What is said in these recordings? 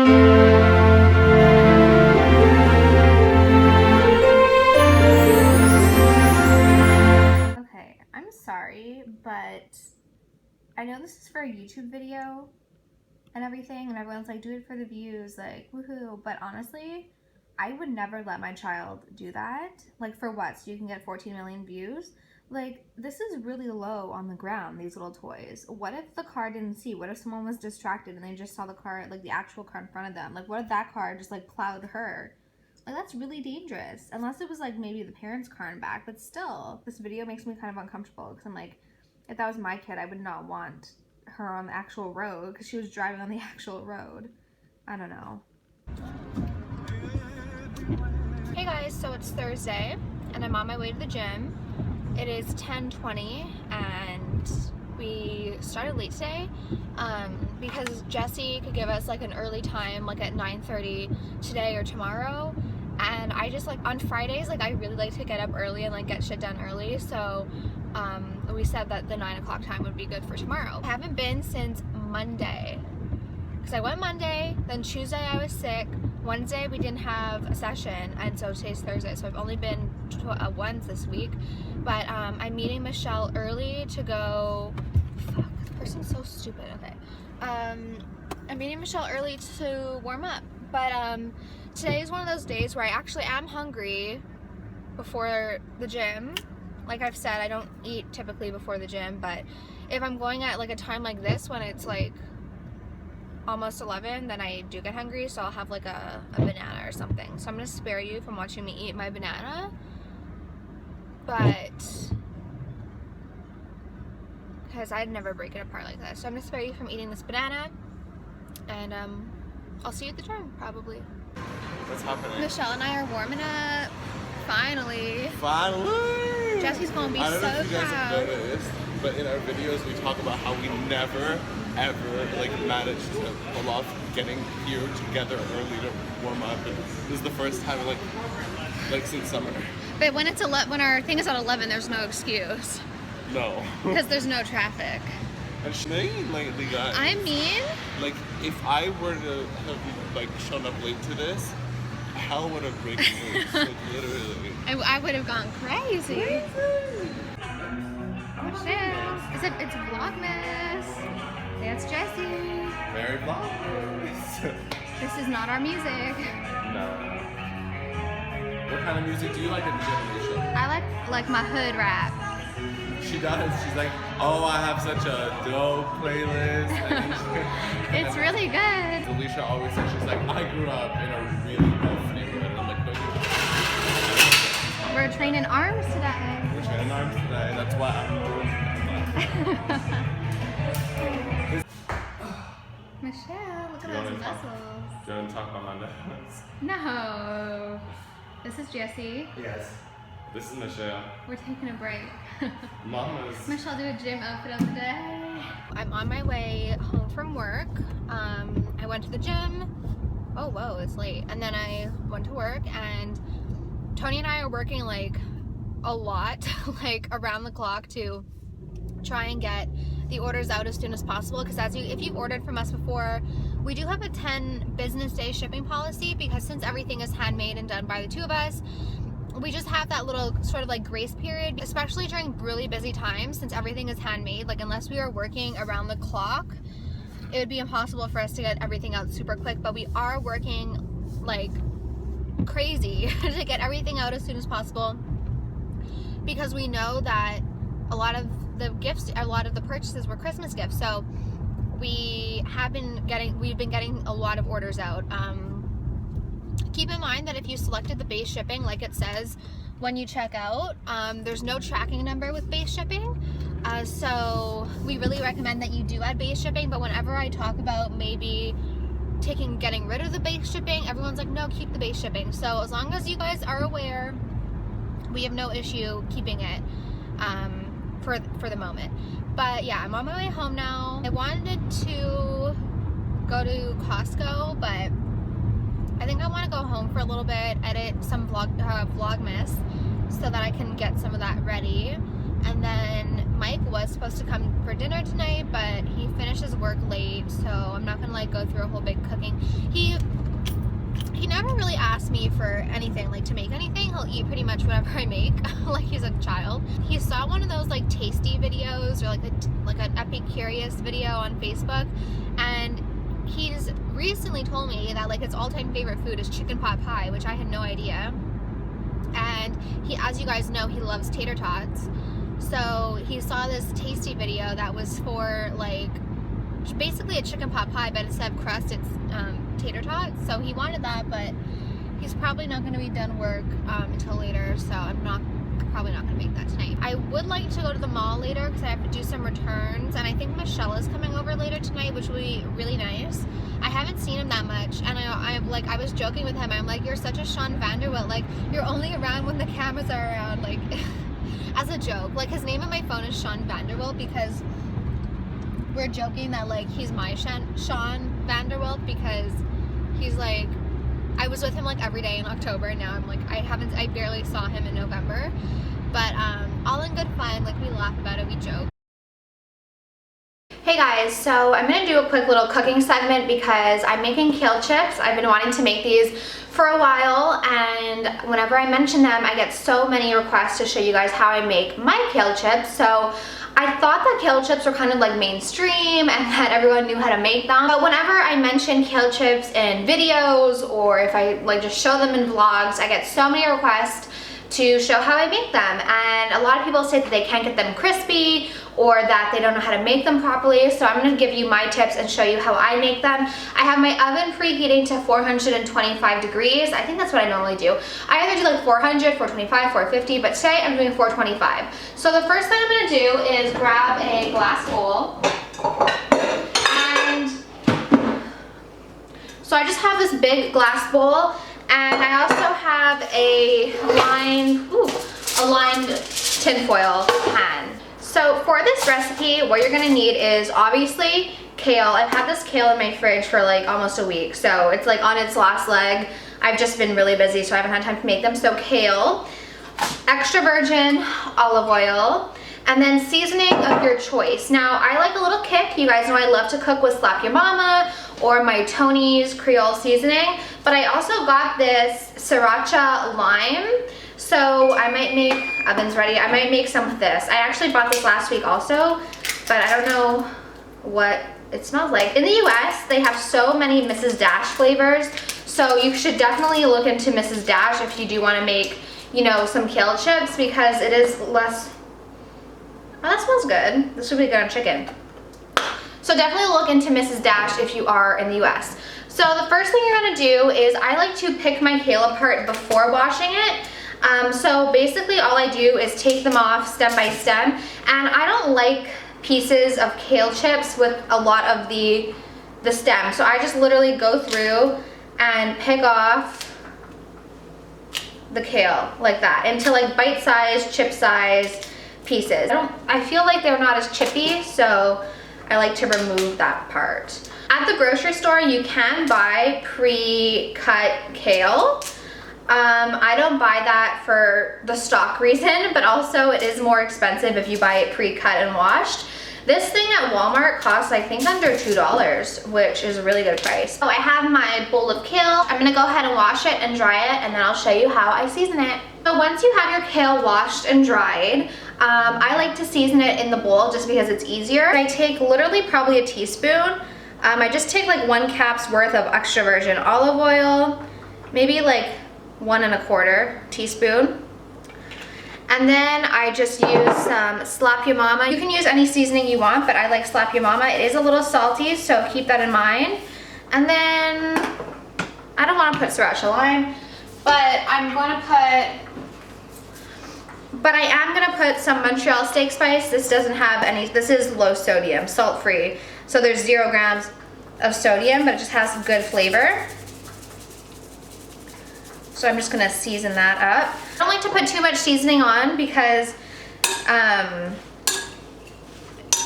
Okay, I'm sorry, but I know this is for a YouTube video and everything, and everyone's like, do it for the views, like, woohoo. But honestly, I would never let my child do that. Like, for what? So you can get 14 million views? Like, this is really low on the ground, these little toys. What if the car didn't see? What if someone was distracted and they just saw the car, like the actual car in front of them? Like, what if that car just like plowed her? Like, that's really dangerous. Unless it was like maybe the parents' car in back, but still, this video makes me kind of uncomfortable because I'm like, if that was my kid, I would not want her on the actual road because she was driving on the actual road. I don't know. Hey guys, so it's Thursday and I'm on my way to the gym. It is 10:20 and we started late today because Jesse could give us like an early time, like at 9:30 today or tomorrow. And I just like on Fridays, like I really like to get up early and like get shit done early. So we said that the 9 o'clock time would be good for tomorrow. I haven't been since Monday because I went Monday, then Tuesday I was sick, Wednesday we didn't have a session, and so today's Thursday, so I've only been once this week. But I'm meeting Michelle early to go, fuck, this person's so stupid. Okay, I'm meeting Michelle early to warm up, but today is one of those days where I actually am hungry before the gym. Like I've said, I don't eat typically before the gym, but if I'm going at like a time like this when it's like almost 11, then I do get hungry, so I'll have like a banana or something. So I'm gonna spare you from watching me eat my banana, but because I'd never break it apart like this. So I'm gonna spare you from eating this banana, and I'll see you at the gym probably. What's happening? Michelle and I are warming up. Finally. Finally! Jesse's gonna be so proud. I don't know if you guys have noticed, but in our videos we talk about how we never, ever like managed to pull off getting here together early to warm up. And this is the first time like since summer. But when it's when our thing is at 11, there's no excuse. No. Because there's no traffic. And mean lately, guys. I mean, like if I were to have like shown up late to this, hell would have breaking loose. Like literally. I would have gone crazy. Michelle, it's Vlogmas. That's Jessie. Very Vlogmas. This is not our music. No. What kind of music do you like at the gym, Alicia? I like my hood rap. She does. She's like, oh, I have such a dope playlist. It's really good. Alicia always says, she's like, I grew up in a really rough neighborhood. And I'm like, no, you don't. We're training arms today. We're training arms today. That's why I'm doing it. Michelle, look at those muscles. Do you want to talk about my nose? No. This is Jessie. Yes. This is Michelle. We're taking a break. Mama's. Michelle, do a gym outfit of the day. I'm on my way home from work. I went to the gym. Oh, whoa, it's late. And then I went to work, and Tony and I are working like a lot, like around the clock to try and get the orders out as soon as possible. Because if you've ordered from us before, we do have a 10 business day shipping policy, because since everything is handmade and done by the two of us, we just have that little sort of like grace period, especially during really busy times. Since everything is handmade, like unless we are working around the clock, it would be impossible for us to get everything out super quick. But we are working like crazy to get everything out as soon as possible, because we know that a lot of the purchases were Christmas gifts. So we've been getting a lot of orders out. Keep in mind that if you selected the base shipping, like it says when you check out, there's no tracking number with base shipping. So we really recommend that you do add base shipping. But whenever I talk about maybe getting rid of the base shipping, everyone's like, no, keep the base shipping. So as long as you guys are aware, we have no issue keeping it for the moment. But yeah, I'm on my way home now. I wanted to go to Costco, but I think I want to go home for a little bit, edit some Vlogmas so that I can get some of that ready. And then Mike was supposed to come for dinner tonight, but he finishes work late, so I'm not gonna like go through a whole big cooking. He never really asks me for anything, like to make anything. He'll eat pretty much whatever I make, like he's a child. He saw one of those like tasty videos or like an Epicurious video on Facebook, and he's recently told me that like his all-time favorite food is chicken pot pie, which I had no idea. And he, as you guys know, he loves tater tots. So he saw this tasty video that was for like basically a chicken pot pie, but instead of crust, it's tater tots. So he wanted that, but he's probably not going to be done work until later, so I'm probably not going to make that tonight. I would like to go to the mall later because I have to do some returns, and I think Michelle is coming over later tonight, which will be really nice. I haven't seen him that much, and I was joking with him. I'm like, you're such a Sean Vanderwilt, like you're only around when the cameras are around, like as a joke. Like his name on my phone is Sean Vanderwilt because we're joking that like he's my Sean Vanderwilt because he's like, I was with him like every day in October, and now I'm like, I barely saw him in November, but all in good fun. Like we laugh about it, we joke. Hey guys, so I'm gonna do a quick little cooking segment because I'm making kale chips. I've been wanting to make these for a while, and whenever I mention them, I get so many requests to show you guys how I make my kale chips. So I thought that kale chips were kind of like mainstream and that everyone knew how to make them. But whenever I mention kale chips in videos or if I like just show them in vlogs, I get so many requests to show how I make them. And a lot of people say that they can't get them crispy or that they don't know how to make them properly. So I'm gonna give you my tips and show you how I make them. I have my oven preheating to 425 degrees. I think that's what I normally do. I either do like 400, 425, 450, but today I'm doing 425. So the first thing I'm gonna do is grab a glass bowl. And so I just have this big glass bowl, and I also have a lined tinfoil pan. So for this recipe, what you're gonna need is obviously kale. I've had this kale in my fridge for like almost a week, so it's like on its last leg. I've just been really busy, so I haven't had time to make them. So kale, extra virgin olive oil, and then seasoning of your choice. Now, I like a little kick. You guys know I love to cook with Slap Your Mama or my Tony's Creole seasoning, but I also got this sriracha lime. So I might make, oven's ready, I might make some with this. I actually bought this last week also, but I don't know what it smells like. In the US, they have so many Mrs. Dash flavors, so you should definitely look into Mrs. Dash if you do want to make, you know, some kale chips, because it is less, oh, that smells good. This would be good on chicken. So definitely look into Mrs. Dash if you are in the US. So the first thing you're gonna do is I like to pick my kale apart before washing it. So basically all I do is take them off stem by stem, and I don't like pieces of kale chips with a lot of the stem. So I just literally go through and pick off the kale like that into like bite-sized, chip-sized pieces. I feel like they're not as chippy, so I like to remove that part. At the grocery store, you can buy pre-cut kale. I don't buy that for the stock reason, but also it is more expensive if you buy it pre-cut and washed. This thing at Walmart costs, I think, under $2, which is a really good price. So I have my bowl of kale. I'm gonna go ahead and wash it and dry it, and then I'll show you how I season it. So once you have your kale washed and dried, I like to season it in the bowl just because it's easier. I take literally probably a teaspoon. I just take like 1 cap's worth of extra virgin olive oil, maybe like 1 1/4 teaspoon. And then I just use some Slap Your Mama. You can use any seasoning you want, but I like Slap Your Mama. It is a little salty, so keep that in mind. And then, I don't want to put sriracha lime, but I am gonna put some Montreal steak spice. This doesn't have any, this is low sodium, salt free. So there's 0 grams of sodium, but it just has good flavor. So I'm just gonna season that up. I don't like to put too much seasoning on because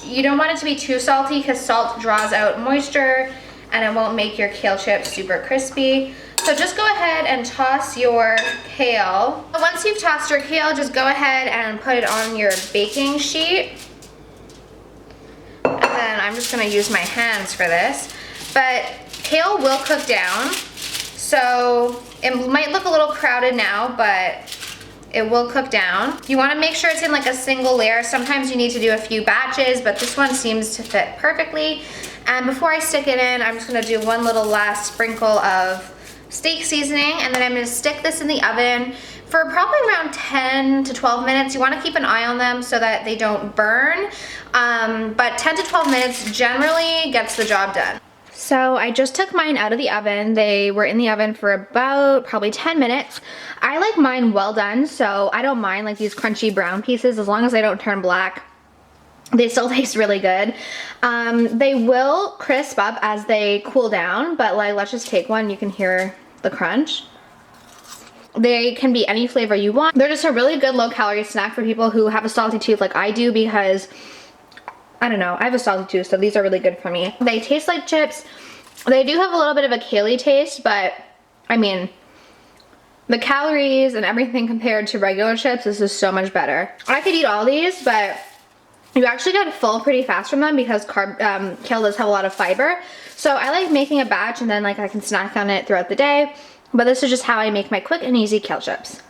you don't want it to be too salty, because salt draws out moisture and it won't make your kale chips super crispy. So just go ahead and toss your kale. Once you've tossed your kale, just go ahead and put it on your baking sheet. I'm just gonna use my hands for this. But kale will cook down, so it might look a little crowded now, but it will cook down. You wanna make sure it's in like a single layer. Sometimes you need to do a few batches, but this one seems to fit perfectly. And before I stick it in, I'm just gonna do one little last sprinkle of steak seasoning, and then I'm gonna stick this in the oven for probably around 10 to 12 minutes. You wanna keep an eye on them so that they don't burn, but 10 to 12 minutes generally gets the job done. So I just took mine out of the oven. They were in the oven for about probably 10 minutes. I like mine well done, so I don't mind like these crunchy brown pieces as long as they don't turn black. They still taste really good. They will crisp up as they cool down, but like let's just take one. You can hear the crunch. They can be any flavor you want. They're just a really good low-calorie snack for people who have a salty tooth like I do, because I don't know, I have a salty tooth, so these are really good for me. They taste like chips. They do have a little bit of a kale taste, but I mean, the calories and everything compared to regular chips, this is so much better. I could eat all these, but you actually get full pretty fast from them because kale does have a lot of fiber. So I like making a batch and then like I can snack on it throughout the day. But this is just how I make my quick and easy kale chips.